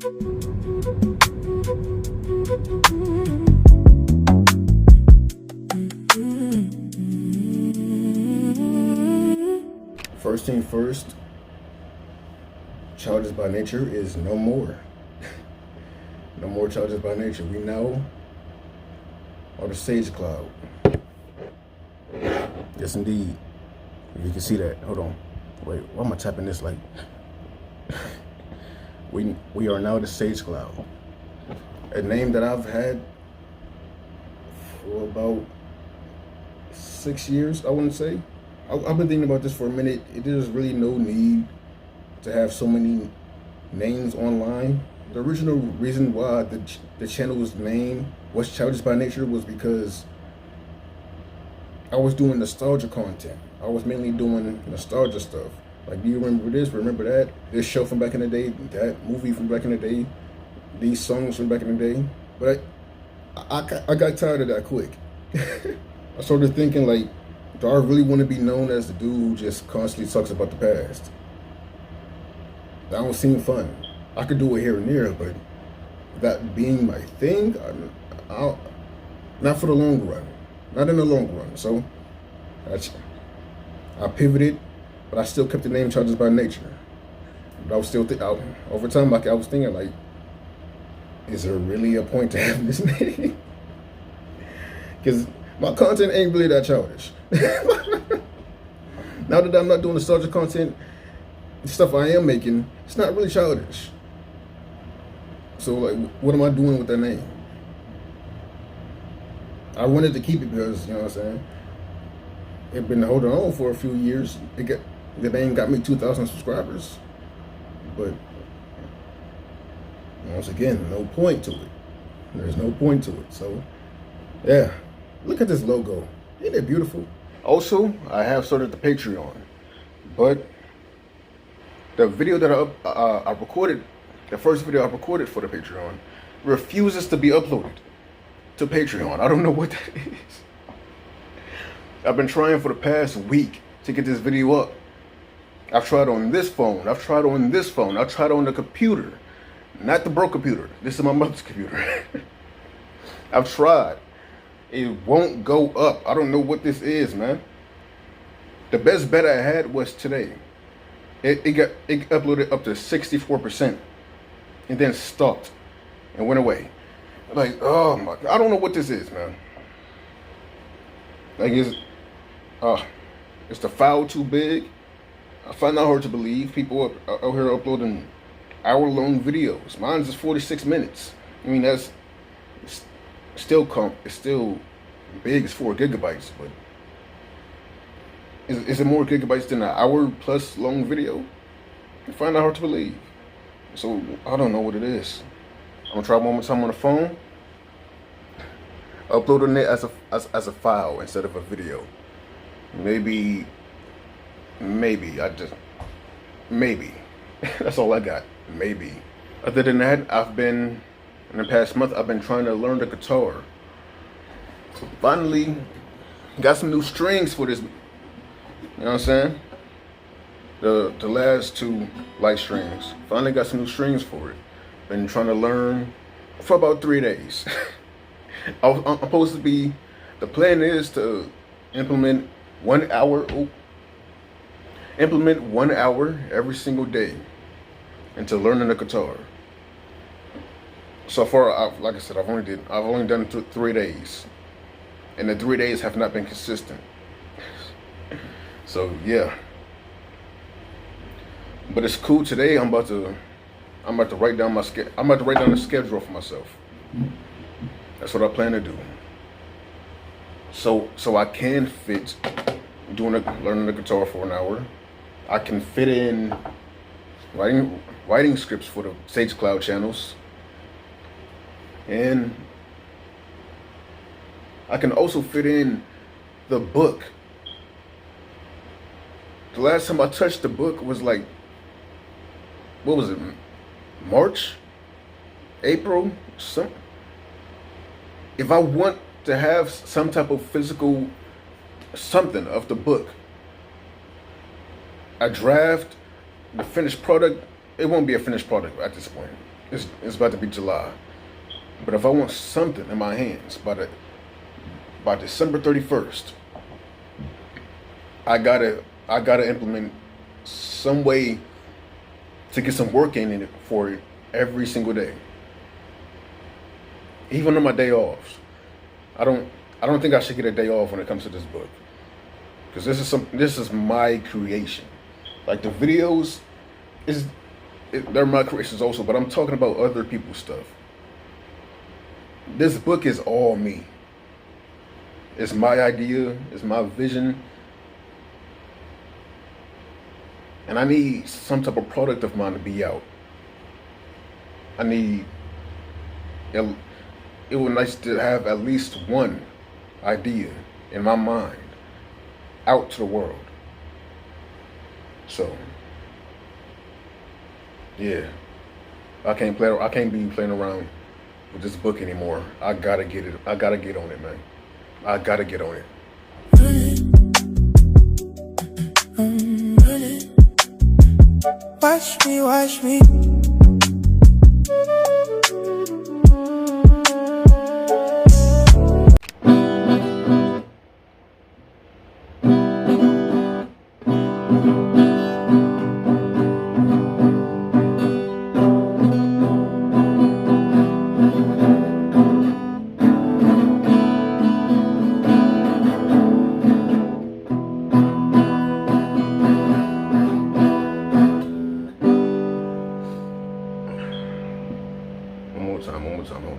First thing first, childish by nature is no more. No more childish by nature. We now are the Sage Cloud. Yes, indeed. If you can see that. Hold on. Wait, why am I tapping this like? We are now the Sage Cloud. A name that I've had for about 6 years, I want to say. I've been thinking about this for a minute. There's really no need to have so many names online. The original reason why the channel's name was Childish by Nature was because I was doing nostalgia content. I was mainly doing nostalgia stuff. Like, do you remember this? Remember that? This show from back in the day? That movie from back in the day? These songs from back in the day? But I got tired of that quick. I started thinking, like, do I really want to be known as the dude who just constantly talks about the past? That don't seem fun. I could do it here and there, but that being my thing, not for the long run. Not in the long run. So I pivoted, but I still kept the name Childish by Nature. But I was still over time, like I was thinking, like, is there really a point to having this name? Because my content ain't really that childish. Now that I'm not doing nostalgia content, the stuff I am making, it's not really childish. So, like, what am I doing with that name? I wanted to keep it because, you know what I'm saying, it's been holding on for a few years. The name got me 2,000 subscribers. But once again, no point to it. There's no point to it. So, yeah. Look at this logo. Isn't it beautiful? Also, I have started the Patreon. But the video that I recorded, the first video I recorded for the Patreon, refuses to be uploaded to Patreon. I don't know what that is. I've been trying for the past week to get this video up. I've tried on this phone. I've tried on this phone. I've tried on the computer. Not the broke computer. This is my mother's computer. I've tried. It won't go up. I don't know what this is, man. The best bet I had was today. It uploaded up to 64% and then stopped and went away. Like, oh my, I don't know what this is, man. Like, is the file too big? I find that hard to believe. People out here uploading hour-long videos. Mine's is 46 minutes. I mean, that's still big. It's 4 gigabytes, but is it more gigabytes than an hour plus long video? I find that hard to believe. So I don't know what it is. I'm gonna try one more time on the phone. Uploading it as a file instead of a video. Maybe. That's all I got. Maybe. Other than that, in the past month, I've been trying to learn the guitar. Finally, got some new strings for this. You know what I'm saying? The last 2 light strings. Finally got some new strings for it. Been trying to learn for about 3 days. I'm supposed to be, the plan is to implement 1 hour every single day into learning the guitar. So far, like I said, I've only done 3 days, and the 3 days have not been consistent. So yeah, but it's cool. Today I'm about to write down the schedule for myself. That's what I plan to do. So I can fit learning the guitar for 1 hour. I can fit in writing scripts for the Sage Cloud channels. And I can also fit in the book. The last time I touched the book was like, what was it? March? April? If I want to have some type of physical something of the book, a draft, the finished product, it won't be a finished product at this point. it's about to be July. But if I want something in my hands by December 31st, I gotta implement some way to get some work in it for it every single day. Even on my day offs. I don't think I should get a day off when it comes to this book. Because this is my creation. Like the videos they're my creations also, but I'm talking about other people's stuff. This book is all me. It's my idea, it's my vision. And I need some type of product of mine to be out. It would be nice to have at least one idea in my mind out to the world. So, yeah, I can't be playing around with this book anymore. I gotta get it. I gotta get on it, man. I gotta get on it. Watch me.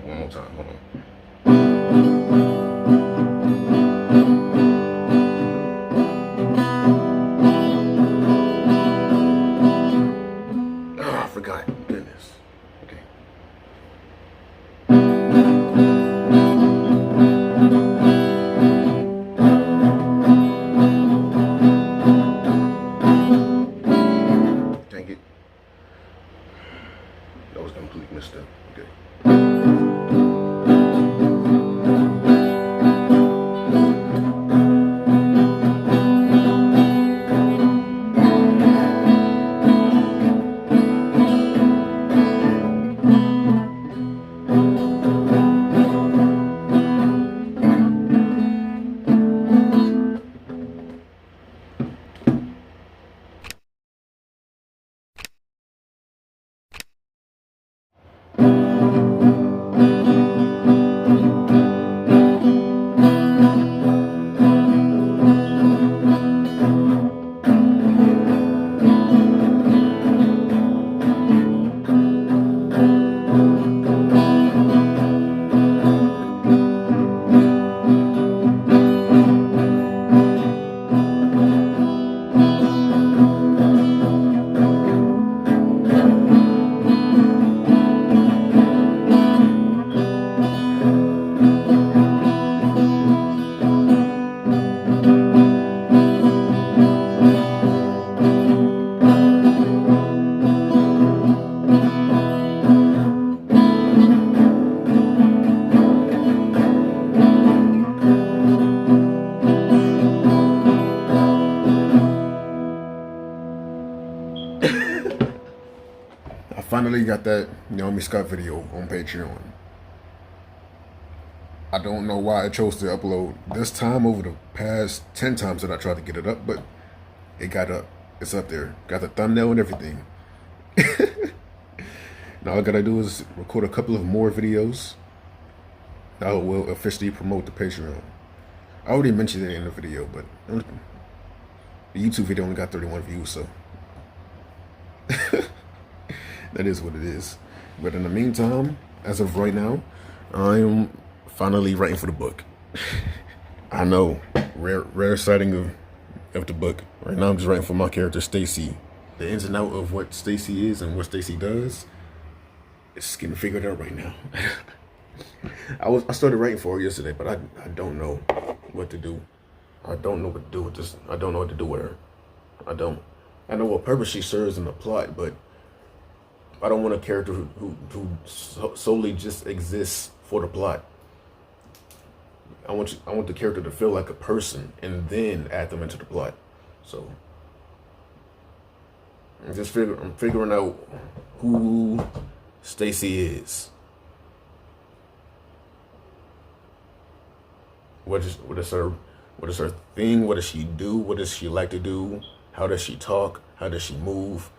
One more time. Hold on. Oh, I forgot. Goodness. Okay. Dang it. That was completely messed up. Okay. I finally got that Naomi Scott video on Patreon. I don't know why I chose to upload this time over the past 10 times that I tried to get it up, but it got up. It's up there. Got the thumbnail and everything. Now all I gotta do is record a couple of more videos that will officially promote the Patreon. I already mentioned it in the video, but the YouTube video only got 31 views, so that is what it is. But in the meantime, as of right now, I am finally writing for the book. I know, rare sighting of the book. Right now I'm just writing for my character Stacy. The ins and outs of what Stacy is and what Stacy does, it's getting figured out right now. I started writing for her yesterday, but I don't know what to do. I don't know what to do with this. I don't know what to do with her. I don't. I know what purpose she serves in the plot, but I don't want a character who solely just exists for the plot. I want the character to feel like a person and then add them into the plot. So I'm figuring out who Stacy is. What is her thing? What does she do? What does she like to do? How does she talk? How does she move?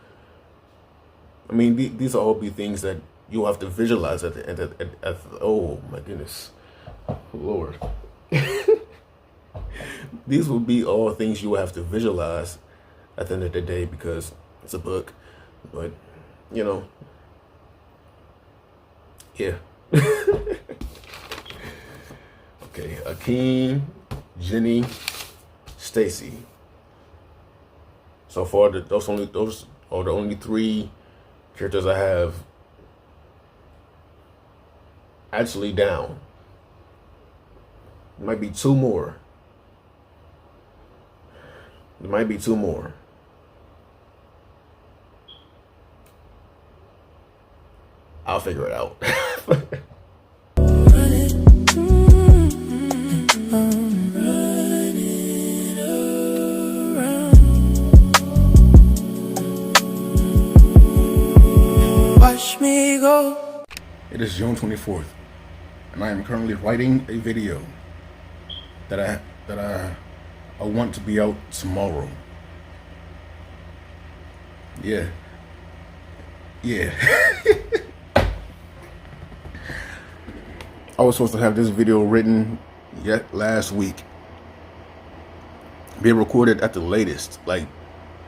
I mean, these will all be things that you'll have to visualize oh my goodness, Lord. These will be all things you will have to visualize at the end of the day, because it's a book. But, you know, yeah. Okay, Akeem, Jenny, Stacy. So far, those are the only three characters I have actually down. There might be two more. I'll figure it out. Watch me go. It is June 24th, and I am currently writing a video that I want to be out tomorrow. Yeah. I was supposed to have this video written last week. Be recorded at the latest, like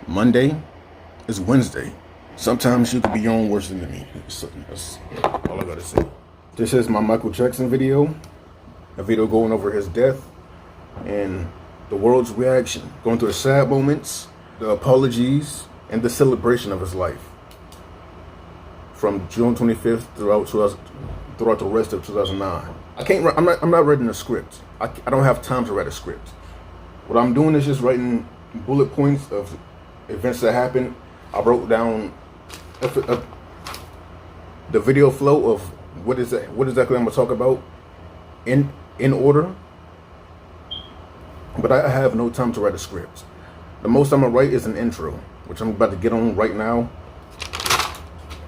Monday. It's Wednesday. Sometimes you could be on worse than me. That's all I gotta say. This is my Michael Jackson video. A video going over his death and the world's reaction. Going through the sad moments, the apologies, and the celebration of his life. From June 25th throughout the rest of 2009. I'm not writing a script. I don't have time to write a script. What I'm doing is just writing bullet points of events that happened. I wrote down the video flow of what exactly I'm gonna talk about in order. But I have no time to write a script. The most I'm gonna write is an intro, which I'm about to get on right now.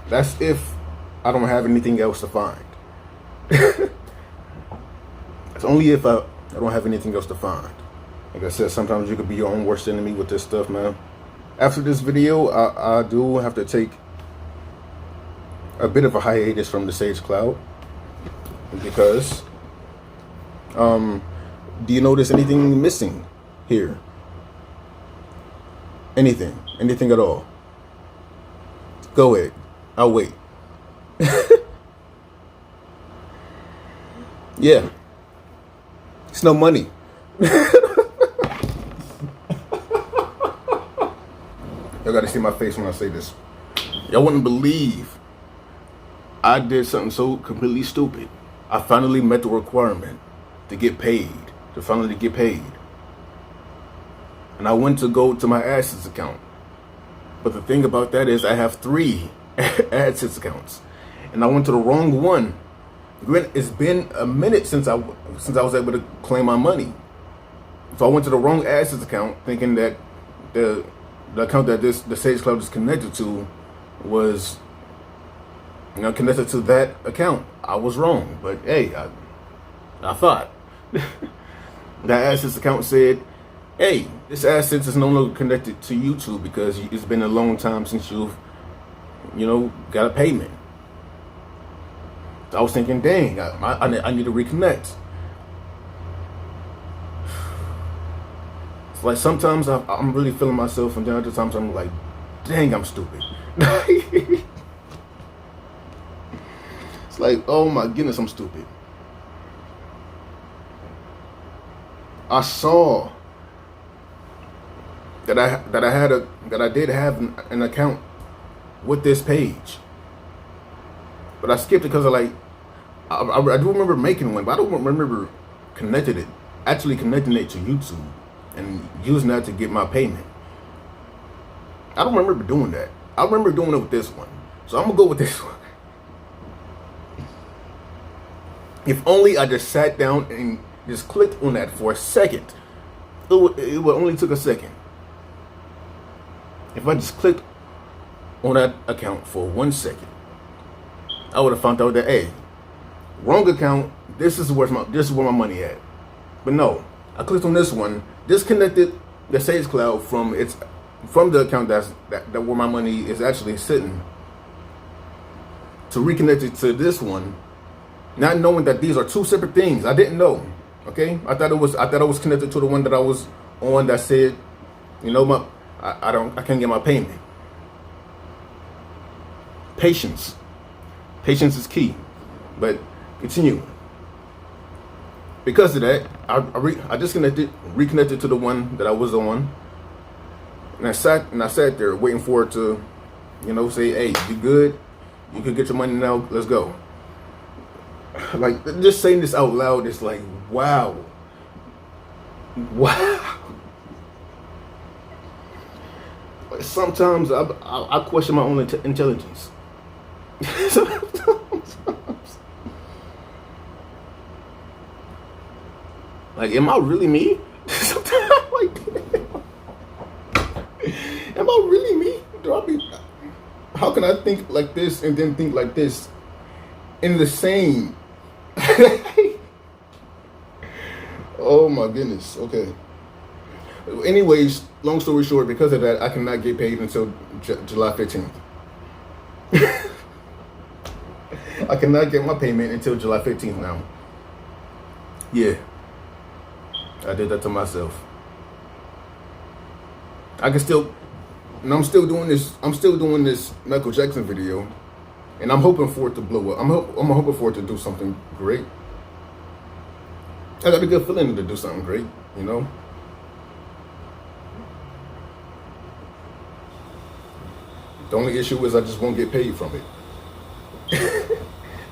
That's if I don't have anything else to find. It's only if I don't have anything else to find. Like I said, sometimes you could be your own worst enemy with this stuff, man. After this video, I do have to take a bit of a hiatus from the Sage Cloud, because do you notice anything missing here? Anything at all? Go ahead, I'll wait. Yeah, it's no money. Y'all gotta see my face when I say this. Y'all wouldn't believe I did something so completely stupid. I finally met the requirement to get paid, And I went to go to my AdSense account. But the thing about that is I have 3 AdSense accounts. And I went to the wrong one. It's been a minute since I was able to claim my money. So I went to the wrong AdSense account, thinking that the account that the Sage Cloud is connected to was, connected to that account. I was wrong, but hey, I thought. That AdSense account said, hey, this AdSense is no longer connected to YouTube because it's been a long time since you've, got a payment. So I was thinking, dang, I need to reconnect. It's like sometimes I'm really feeling myself, and then other times I'm like, dang, I'm stupid. It's like, oh my goodness, I'm stupid. I saw that I did have an account with this page, but I skipped it because I do remember making one, but I don't remember actually connecting it to YouTube and using that to get my payment. I don't remember doing that. I remember doing it with this one, so I'm gonna go with this one. If only I just sat down and just clicked on that for a second. It would only took a second. If I just clicked on that account for 1 second, I would have found out that, hey, wrong account. This is where my money at. But no, I clicked on this one, disconnected the Sage Cloud from the account that where my money is actually sitting, to reconnect it to this one, not knowing that these are two separate things. I didn't know. Okay, I thought it was connected to the one that I was on that said, you know, I can't get my payment. Patience is key. But continue. Because of that, I disconnected, reconnected to the one that I was on, and I sat there waiting for it to, you know, say, hey, you good? You can get your money now. Let's go. Like, just saying this out loud is like, wow. Like, sometimes I question my own intelligence. Like, am I really me? Sometimes I'm like, am I really me? How can I think like this and then think like this in the same? Oh my goodness. Okay. Anyways, long story short, because of that, I cannot get paid until July 15th. I cannot get my payment until July 15th now. Yeah. I did that to myself. I'm still doing this Michael Jackson video, and I'm hoping for it to blow up. I'm hoping for it to do something great. I got a good feeling to do something great, you know. The only issue is I just won't get paid from it.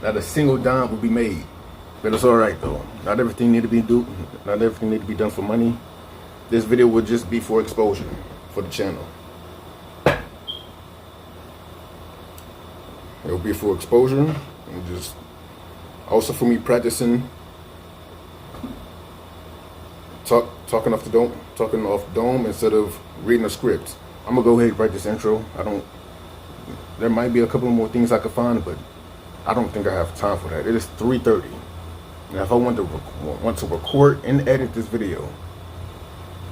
Not a single dime will be made. But it's alright though. Not everything need to be done for money. This video will just be for exposure for the channel. It will be for exposure and just also for me practicing talking off dome instead of reading a script. I'm gonna go ahead and write this intro. There might be a couple more things I could find, but I don't think I have time for that. It is 3:30. Now, if I want to record and edit this video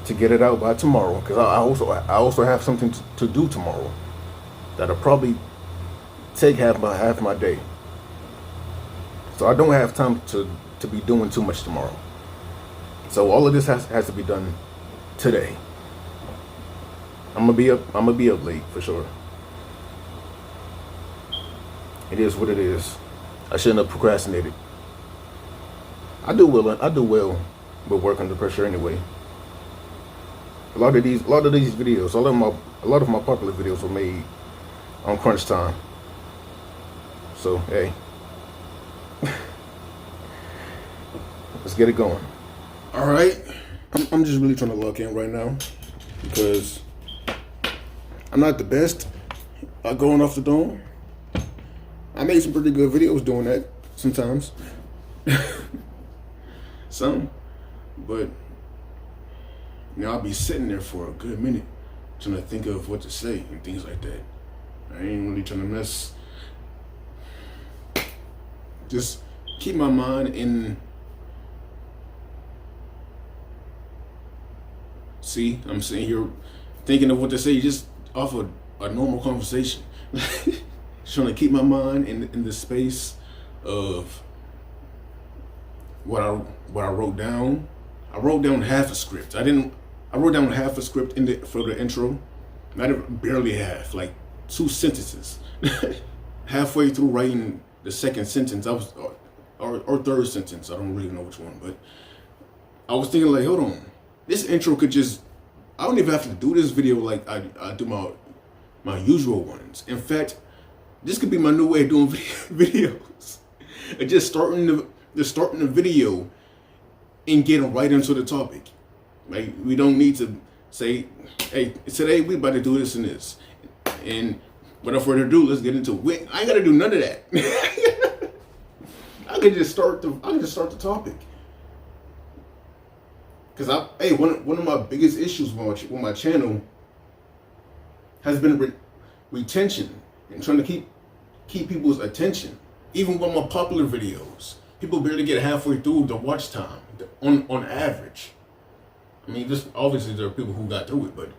to get it out by tomorrow, because I also have something to do tomorrow that'll probably take half my day. So I don't have time to be doing too much tomorrow. So all of this has to be done today. I'm gonna be up late for sure. It is what it is. I shouldn't have procrastinated. I do well with work under pressure anyway. A lot of these videos, a lot of my popular videos were made on crunch time. So hey, let's get it going. All right, I'm just really trying to lock in right now because I'm not the best at going off the dome. I made some pretty good videos doing that sometimes. Some, but you know, I'll be sitting there for a good minute trying to think of what to say and things like that. I ain't really trying to mess. Just keep my mind in. See, I'm sitting here thinking of what to say just off of a normal conversation. Trying to keep my mind in the space of what I wrote down. I wrote down half a script. I wrote down half a script for the intro. Not even, barely half, like 2 sentences. Halfway through writing the second sentence, or third sentence, I don't really know which one, but I was thinking like, hold on, this intro could just, I don't even have to do this video like I do my usual ones. In fact, this could be my new way of doing videos. Just starting the video and getting right into the topic. Like, we don't need to say, hey, today we about to do this and this. And without further ado, let's get into it. I ain't gotta do none of that. I can just start the topic. Cause one of my biggest issues with my channel has been retention and trying to keep people's attention. Even with my popular videos, people barely get halfway through the watch time on average. I mean, just obviously there are people who got through it, but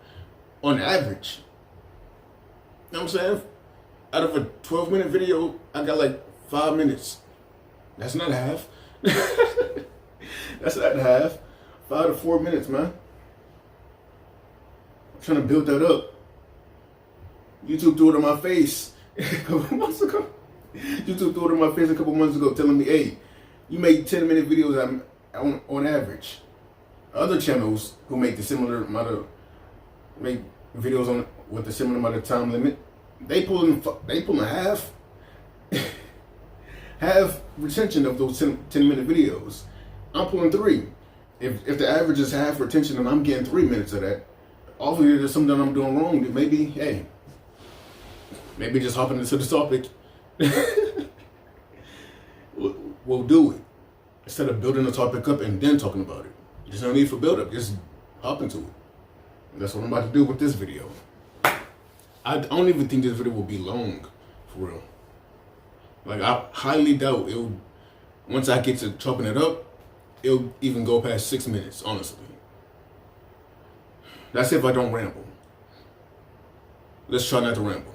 on average, you know what I'm saying? Out of a 12-minute video, I got like 5 minutes. That's not half. That's not half. 5 to 4 minutes, man. I'm trying to build that up. YouTube threw it in my face a couple months ago. YouTube threw it in my face a couple months ago, telling me, "Hey, you make 10-minute videos on average." Other channels who make the similar amount of videos on with the similar amount of time limit, they pulling half retention of those 10-minute videos. I'm pulling 3. If the average is half retention and I'm getting 3 minutes of that, obviously there's something I'm doing wrong. That maybe just hopping into the topic will do it. Instead of building the topic up and then talking about it. There's no need for build up, just hop into it. And that's what I'm about to do with this video. I don't even think this video will be long, for real. Like, I highly doubt it'll, once I get to chopping it up, it'll even go past 6 minutes, honestly. That's if I don't ramble. Let's try not to ramble.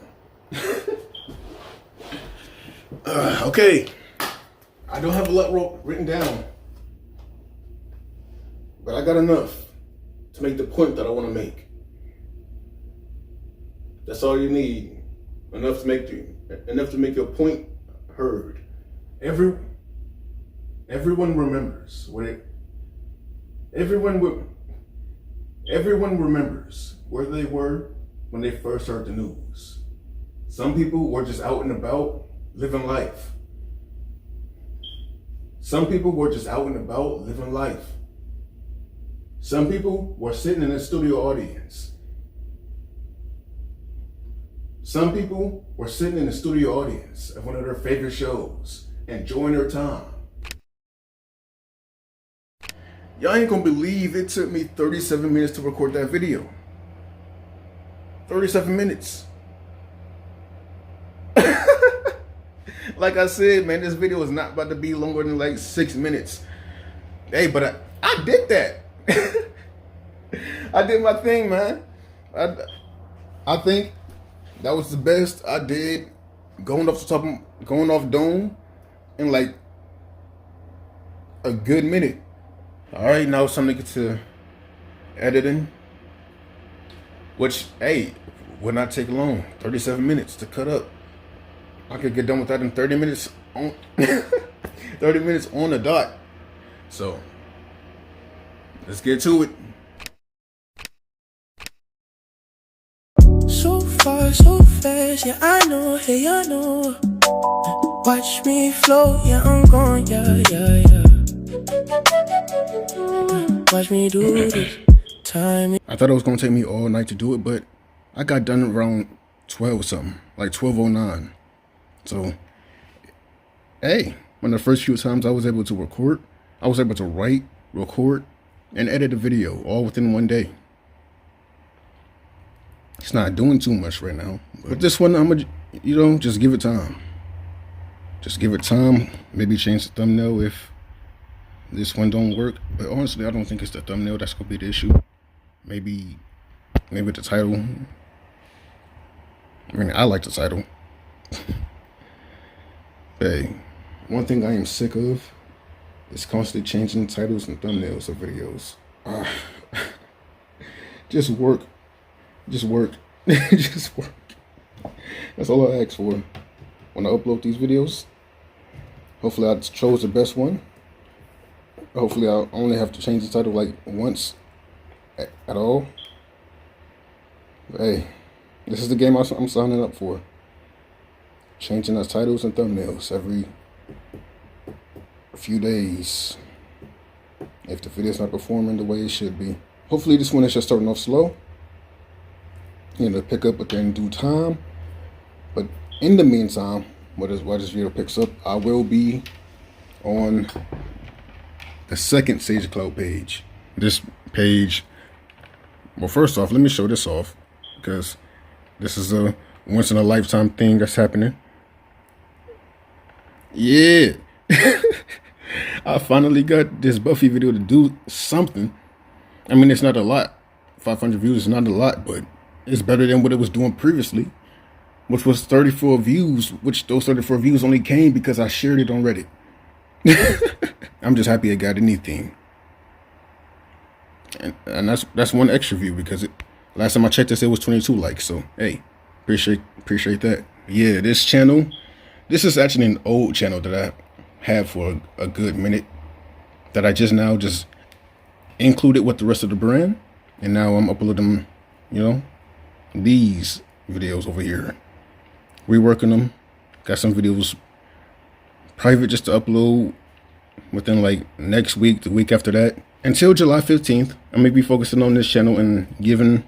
Okay. I don't have a lot written down, but I got enough to make the point that I want to make. That's all you need. Enough to make your point heard. Everyone remembers everyone remembers where they were when they first heard the news. Some people were just out and about living life. Some people were just out and about living life. Some people were sitting in a studio audience. Some people were sitting in the studio audience of one of their favorite shows, enjoying their time. Y'all ain't gonna believe it took me 37 minutes to record that video. 37 minutes. Like I said, man, this video is not about to be longer than like 6 minutes. Hey, but I did that. I did my thing, man. I think that was the best I did going off dome in like a good minute. All right, now it's time to get to editing, which, hey, would not take long. 37 minutes to cut up. I could get done with that in 30 minutes on 30 minutes on the dot. So let's get to it. So far, so fast, yeah, I know, hey, I know. Watch me flow, yeah, I'm gone, yeah. Watch me do this time. I thought it was gonna take me all night to do it, but I got done around 12 something, like 12:09. So, hey, one of the first few times I was able to record, I was able to write, record, and edit a video all within one day. It's not doing too much right now, but this one, I'm gonna, just give it time. Just give it time. Maybe change the thumbnail if this one don't work. But honestly, I don't think it's the thumbnail that's gonna be the issue. Maybe the title. I mean, I like the title. Hey, one thing I am sick of is constantly changing titles and thumbnails of videos. Just work. Just work. Just work. That's all I ask for when I upload these videos. Hopefully I chose the best one. Hopefully I only have to change the title like once at all. But hey, this is the game I'm signing up for. Changing the titles and thumbnails every few days if the video's not performing the way it should be. Hopefully this one is just starting off slow. To pick up within due time. But in the meantime, while this video picks up, I will be on the second Sage Cloud page. This page, well, first off, let me show this off because this is a once in a lifetime thing that's happening. Yeah. I finally got this Buffy video to do something. I mean, it's not a lot. 500 views is not a lot, but it's better than what it was doing previously, which was 34 views, which those 34 views only came because I shared it on Reddit. I'm just happy I got anything. And that's one extra view because last time I checked this, it was 22 likes. So, hey, appreciate that. Yeah, this channel, this is actually an old channel that I had for a good minute that I just included with the rest of the brand. And now I'm uploading, these videos over here. Reworking them. Got some videos private just to upload within like next week, the week after that. Until July 15th, I'm going to be focusing on this channel and giving,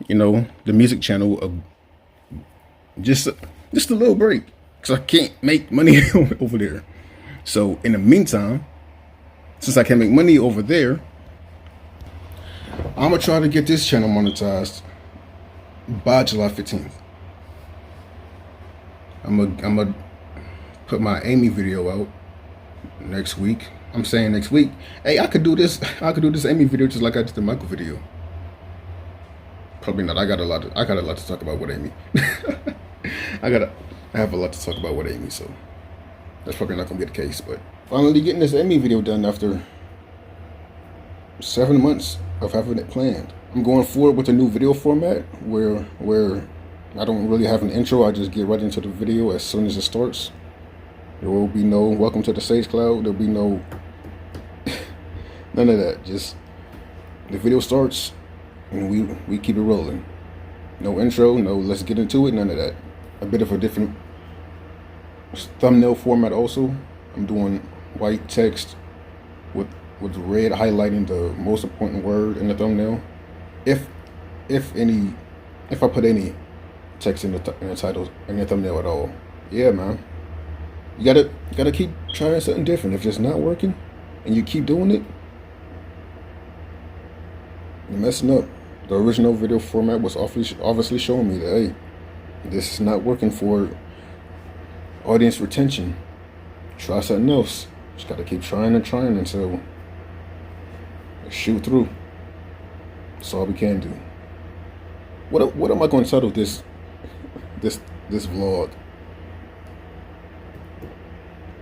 the music channel just a little break. Because I can't make money over there. So in the meantime, since I can't make money over there, I'm going to try to get this channel monetized by July 15th. I'm going to put my Amy video out next week. I'm saying next week. Hey, I could do this Amy video just like I did the Michael video. Probably not. I got a lot to talk about with Amy. I have a lot to talk about with Amy, so that's probably not gonna be the case. But finally getting this Amy video done after 7 months of having it planned. I'm going forward with a new video format where I don't really have an intro. I just get right into the video as soon as it starts. There will be no welcome to the Sage Cloud. There'll be no none of that. Just the video starts and we keep it rolling. No intro, no let's get into it, none of that. A bit of a different thumbnail format also. I'm doing white text with red highlighting the most important word in the thumbnail. If I put any text in the title, in the thumbnail at all. Yeah, man. You gotta keep trying something different. If it's not working and you keep doing it, you're messing up. The original video format was obviously showing me that, hey, this is not working for audience retention. Try something else. Just gotta keep trying and trying until shoot through. That's all we can do. What am I going to title this vlog?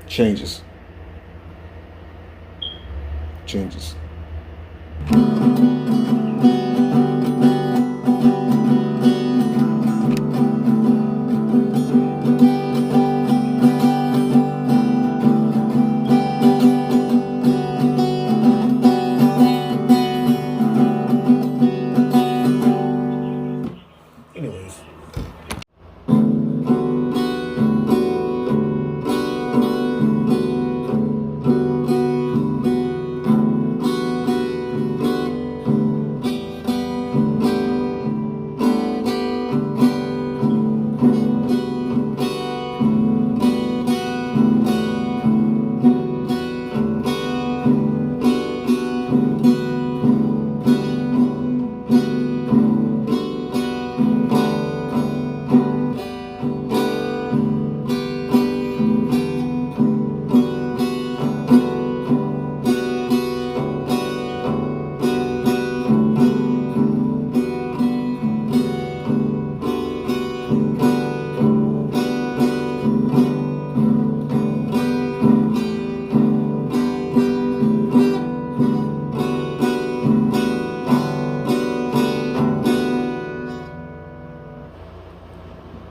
Changes. Anyways.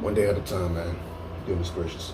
One day at a time, man. Goodness gracious.